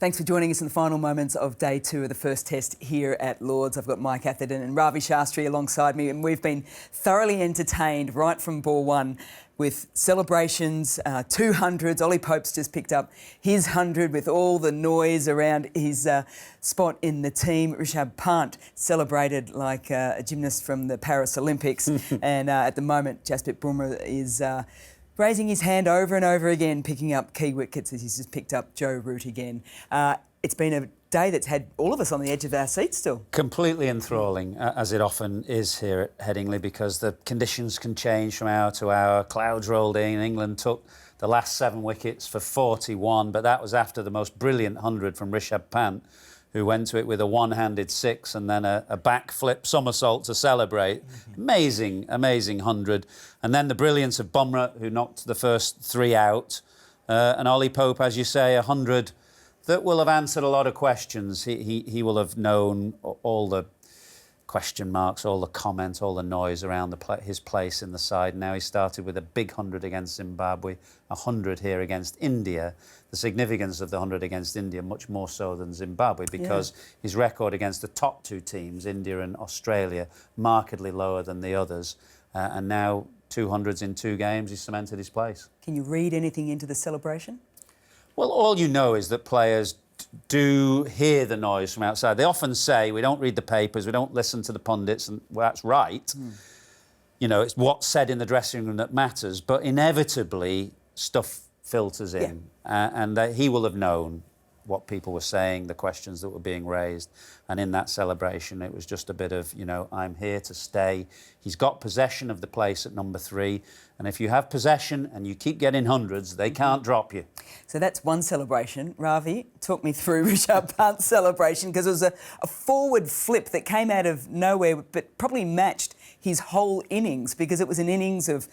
Thanks for joining us in the final moments of day 2 of the first test here at Lords. I've got Mike Atherton and Ravi Shastri alongside me, and we've been thoroughly entertained right from ball 1 with celebrations, 200s. Ollie Pope's just picked up his 100 with all the noise around his spot in the team. Rishabh Pant celebrated like a gymnast from the Paris Olympics. And at the moment, Jasprit Bumrah is raising his hand over and over again, picking up key wickets as he's just picked up Joe Root again. It's been a day that's had all of us on the edge of our seats still. Completely enthralling, as it often is here at Headingley, because the conditions can change from hour to hour. Clouds rolled in. England took the last 7 wickets for 41, but that was after the most brilliant 100 from Rishabh Pant, who went to it with a one-handed 6 and then a backflip somersault to celebrate. Amazing, amazing 100. And then the brilliance of Bumrah, who knocked the first 3 out. And Ollie Pope, as you say, 100 that will have answered a lot of questions. He will have known all the question marks, all the comments, all the noise around his place in the side. Now he started with a big 100 against Zimbabwe, 100 here against India. The significance of the 100 against India much more so than Zimbabwe, because his record against the top 2 teams, India and Australia, markedly lower than the others. And now 200s in 2 games, he's cemented his place. Can you read anything into the celebration? Well, all you know is that players do hear the noise from outside. They often say, we don't read the papers, we don't listen to the pundits, and well, that's right. You know, it's what's said in the dressing room that matters, but inevitably stuff filters in. And he will have known what people were saying, the questions that were being raised. And in that celebration, it was just a bit of, you know, I'm here to stay. He's got possession of the place at number 3. And if you have possession and you keep getting 100s, they can't drop you. So that's one celebration. Ravi, talk me through Rishabh Pant's celebration, because it was a forward flip that came out of nowhere, but probably matched his whole innings, because it was an innings of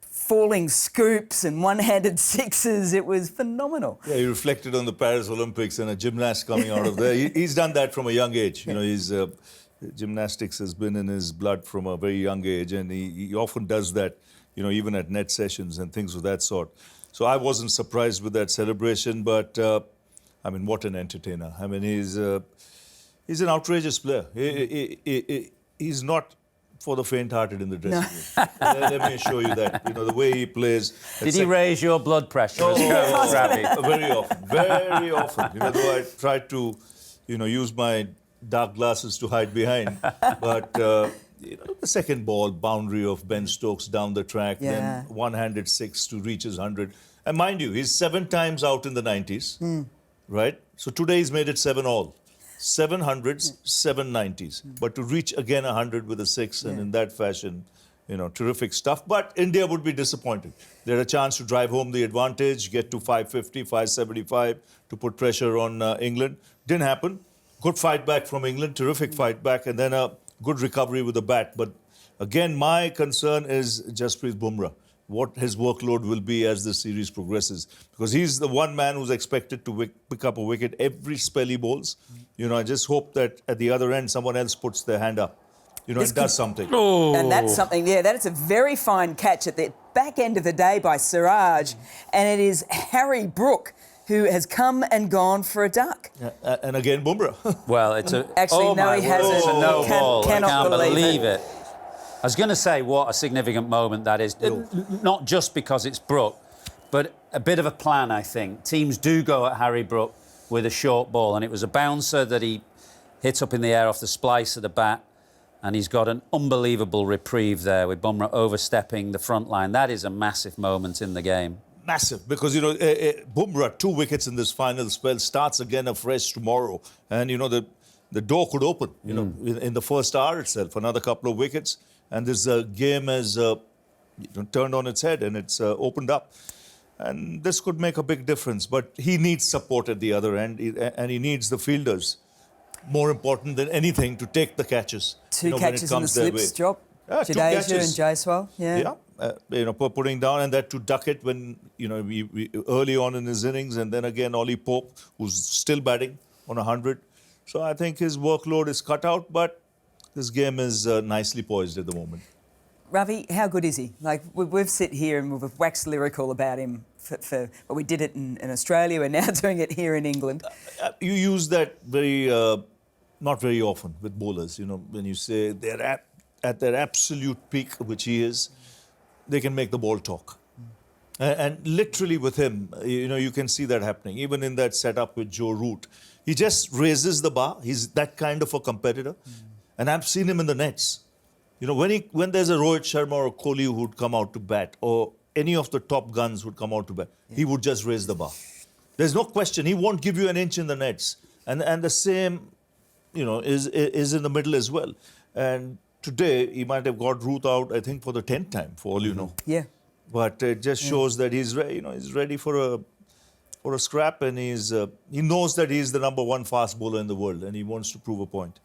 falling scoops and one-handed 6s. It was phenomenal. Yeah, he reflected on the Paris Olympics and a gymnast coming out of there. He's done that from a young age. You know, gymnastics has been in his blood from a very young age, and he often does that, you know, even at net sessions and things of that sort. So I wasn't surprised with that celebration, but I mean, what an entertainer. I mean, he's an outrageous player. He's not for the faint-hearted in the dressing room. Let me assure you that. You know, the way he plays. Did he raise your blood pressure as coach, Ravi? Very often, very often. You know, though I tried to, you know, use my dark glasses to hide behind. But, you know, the second ball, boundary of Ben Stokes down the track, then one-handed 6 to reach his 100. And mind you, he's 7 times out in the 90s, right? So today he's made it 7 all. 7 hundreds, 7 90s. But to reach again 100 with a 6 and in that fashion, you know, terrific stuff. But India would be disappointed. They had a chance to drive home the advantage, get to 550, 575 to put pressure on England. Didn't happen. Good fight back from England, terrific fight back, and then a good recovery with the bat. But again, my concern is Jasprit Bumrah, what his workload will be as the series progresses. Because he's the one man who's expected to pick up a wicket every spell he bowls. You know, I just hope that at the other end, someone else puts their hand up, you know, and does something. Oh. And that's something, that is a very fine catch at the back end of the day by Siraj. And it is Harry Brook who has come and gone for a duck. And again, Bumrah. Well, it's a... Actually, no, he hasn't. It's a no ball. I can't believe it. I was going to say what a significant moment that is. Not just because it's Brook, but a bit of a plan, I think. Teams do go at Harry Brook with a short ball, and it was a bouncer that he hit up in the air off the splice of the bat, and he's got an unbelievable reprieve there with Bumrah overstepping the front line. That is a massive moment in the game. Massive, because, you know, Bumrah, 2 wickets in this final spell, starts again afresh tomorrow. And, you know, the door could open, you know, in the first hour itself, another couple of wickets. And this game has turned on its head and it's opened up. And this could make a big difference. But he needs support at the other end, and he needs the fielders, more important than anything, to take the catches. 2 catches in the slips drop. Jadeja and Jaiswal. You know, putting down, and that to duck it when, you know, early on in his innings, and then again Ollie Pope, who's still batting on 100. So I think his workload is cut out, but this game is nicely poised at the moment. Ravi, how good is he? Like, we've sit here and we've waxed lyrical about him but we did it in Australia. We're now doing it here in England. You use that not very often with bowlers. You know, when you say they're at their absolute peak, which he is, they can make the ball talk. And literally with him, you know, you can see that happening. Even in that setup with Joe Root, he just raises the bar. He's that kind of a competitor. And I've seen him in the nets. You know, when there's a Rohit Sharma or a Kohli who would come out to bat, or any of the top guns would come out to bat, he would just raise the bar. There's no question. He won't give you an inch in the nets. And the same, you know, is in the middle as well. And today, he might have got Root out, I think, for the 10th time, for all you know. Yeah. But it just shows that he's ready for a scrap, and he knows that he's the #1 fast bowler in the world, and he wants to prove a point.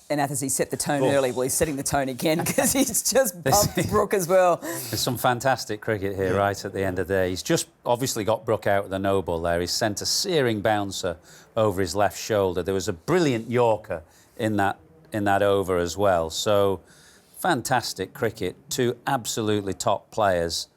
And Atherton set the tone early. Well, he's setting the tone again because he's just bumped Brook as well. There's some fantastic cricket here right at the end of the day. He's just obviously got Brook out with a no ball there. He's sent a searing bouncer over his left shoulder. There was a brilliant Yorker in that over as well. So fantastic cricket. Two absolutely top players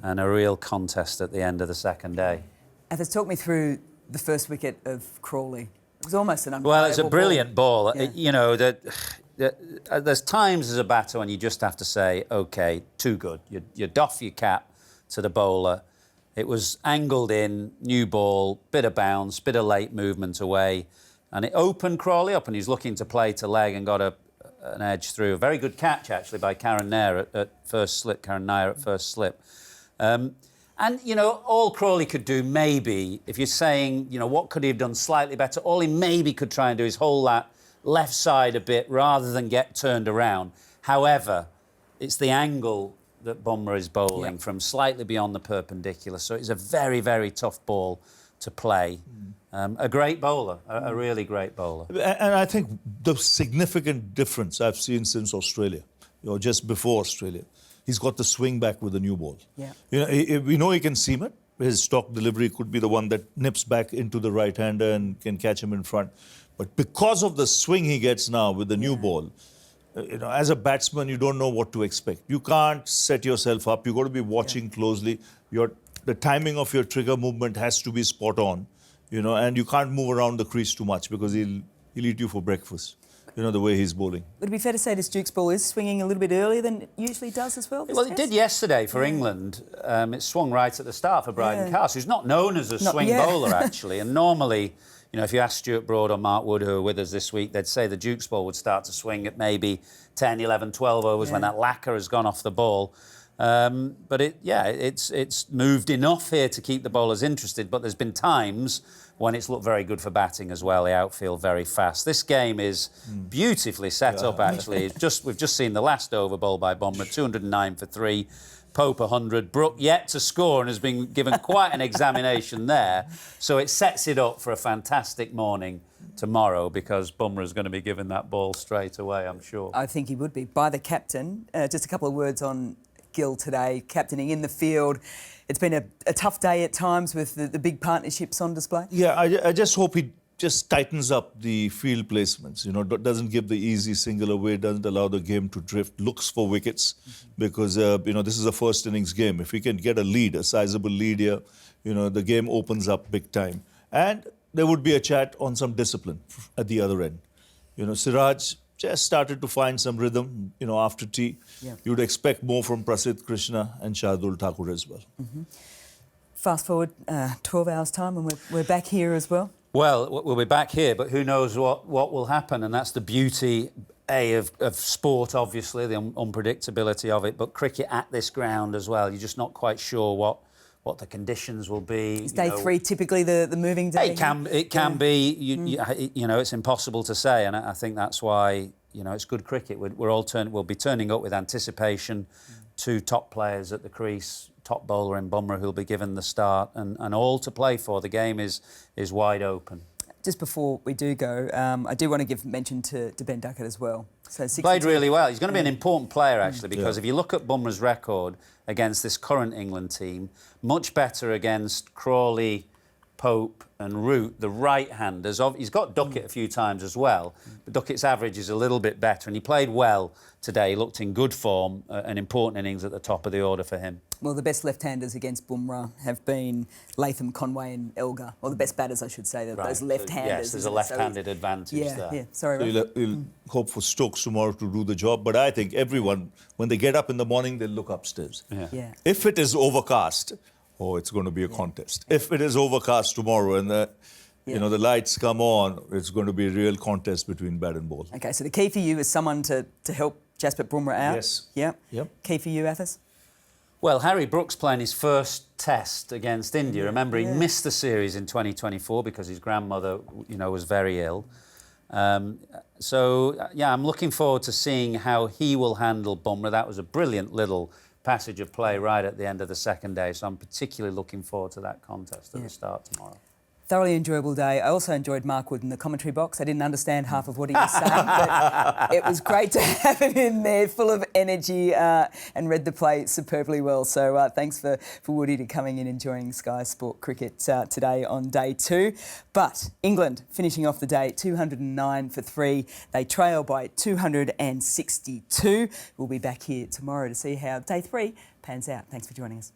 and a real contest at the end of the second day. Atherton, talk me through the first wicket of Crawley. It was almost an unplayable Well, it's a brilliant ball. Yeah. You know, there's times as a batter when you just have to say, OK, too good. You doff your cap to the bowler. It was angled in, new ball, bit of bounce, bit of late movement away. And it opened Crawley up, and he's looking to play to leg and got an edge through. A very good catch, actually, by Karen Nair at first slip. Karen Nair at first slip. And, you know, all Crawley could do maybe, if you're saying, you know, what could he have done slightly better, all he maybe could try and do is hold that left side a bit rather than get turned around. However, it's the angle that Bumrah is bowling from slightly beyond the perpendicular. So it's a very, very tough ball to play. A great bowler, a really great bowler. And I think the significant difference I've seen since Australia, you know, just before Australia, he's got the swing back with the new ball. Yeah. You know, we know he can seam it. His stock delivery could be the one that nips back into the right-hander and can catch him in front. But because of the swing he gets now with the new ball, you know, as a batsman, you don't know what to expect. You can't set yourself up. You've got to be watching closely. The timing of your trigger movement has to be spot on, you know, and you can't move around the crease too much because he'll eat you for breakfast. You know, the way he's bowling. Would it be fair to say this Duke's ball is swinging a little bit earlier than it usually does as well? Well, it did yesterday for England. It swung right at the start for Bryden Carse, who's not known as a swing bowler, actually. And normally, you know, if you ask Stuart Broad or Mark Wood, who are with us this week, they'd say the Duke's ball would start to swing at maybe 10, 11, 12 overs when that lacquer has gone off the ball. But it's moved enough here to keep the bowlers interested. But there's been times when it's looked very good for batting as well. The outfield very fast. This game is beautifully set up, actually. We've just seen the last over bowl by Bumrah, 209 for 3. Pope 100. Brook yet to score and has been given quite an examination there. So it sets it up for a fantastic morning tomorrow because Bumrah is going to be given that ball straight away, I'm sure. I think he would be. By the captain, just a couple of words on Gill today, captaining in the field. It's been a tough day at times with the big partnerships on display. Yeah, I just hope he just tightens up the field placements, you know, doesn't give the easy single away, doesn't allow the game to drift, looks for wickets because, you know, this is a first innings game. If he can get a lead, a sizable lead here, you know, the game opens up big time. And there would be a chat on some discipline at the other end. You know, Siraj just started to find some rhythm, you know, after tea. Yeah. You would expect more from Prasidh Krishna and Shardul Thakur as well. Fast forward 12 hours' time and we're back here as well. Well, we'll be back here, but who knows what will happen, and that's the beauty, of sport, obviously, the unpredictability of it, but cricket at this ground as well. You're just not quite sure what the conditions will be. Is day 3 typically the moving day? It can be. You know, it's impossible to say, and I think that's why, you know, it's good cricket. We'll be turning up with anticipation. 2 top players at the crease, top bowler in Bumrah who'll be given the start, and all to play for. The game is wide open. Just before we do go, I do want to give mention to Ben Duckett as well. So played really well. He's going to be an important player, actually, because if you look at Bumrah's record against this current England team, much better against Crawley, Pope and Root, the right-handers. He's got Duckett a few times as well, but Duckett's average is a little bit better, and he played well today. He looked in good form, an important innings at the top of the order for him. Well, the best left-handers against Bumrah have been Latham, Conway and Elgar. Or the best batters, I should say, those left-handers. Yes, there's a left-handed advantage there. Yeah, sorry, So you'll hope for Stokes tomorrow to do the job, but I think everyone, when they get up in the morning, they'll look upstairs. Yeah. If it is overcast, it's going to be a contest. If it is overcast tomorrow and the lights come on, it's going to be a real contest between bat and ball. Okay, so the key for you is someone to help Jasprit Bumrah out? Yes. Yeah. Yep. Key for you, Athers? Well, Harry Brook's playing his first test against India. Remember, he missed the series in 2024 because his grandmother, was very ill. So, I'm looking forward to seeing how he will handle Bumrah. That was a brilliant little passage of play right at the end of the second day. So I'm particularly looking forward to that contest at the start tomorrow. Thoroughly enjoyable day. I also enjoyed Mark Wood in the commentary box. I didn't understand half of what he was saying, but it was great to have him in there, full of energy, and read the play superbly well. So thanks for Woody to coming in, enjoying Sky Sport cricket today on day 2. But England finishing off the day 209 for 3. They trail by 262. We'll be back here tomorrow to see how day 3 pans out. Thanks for joining us.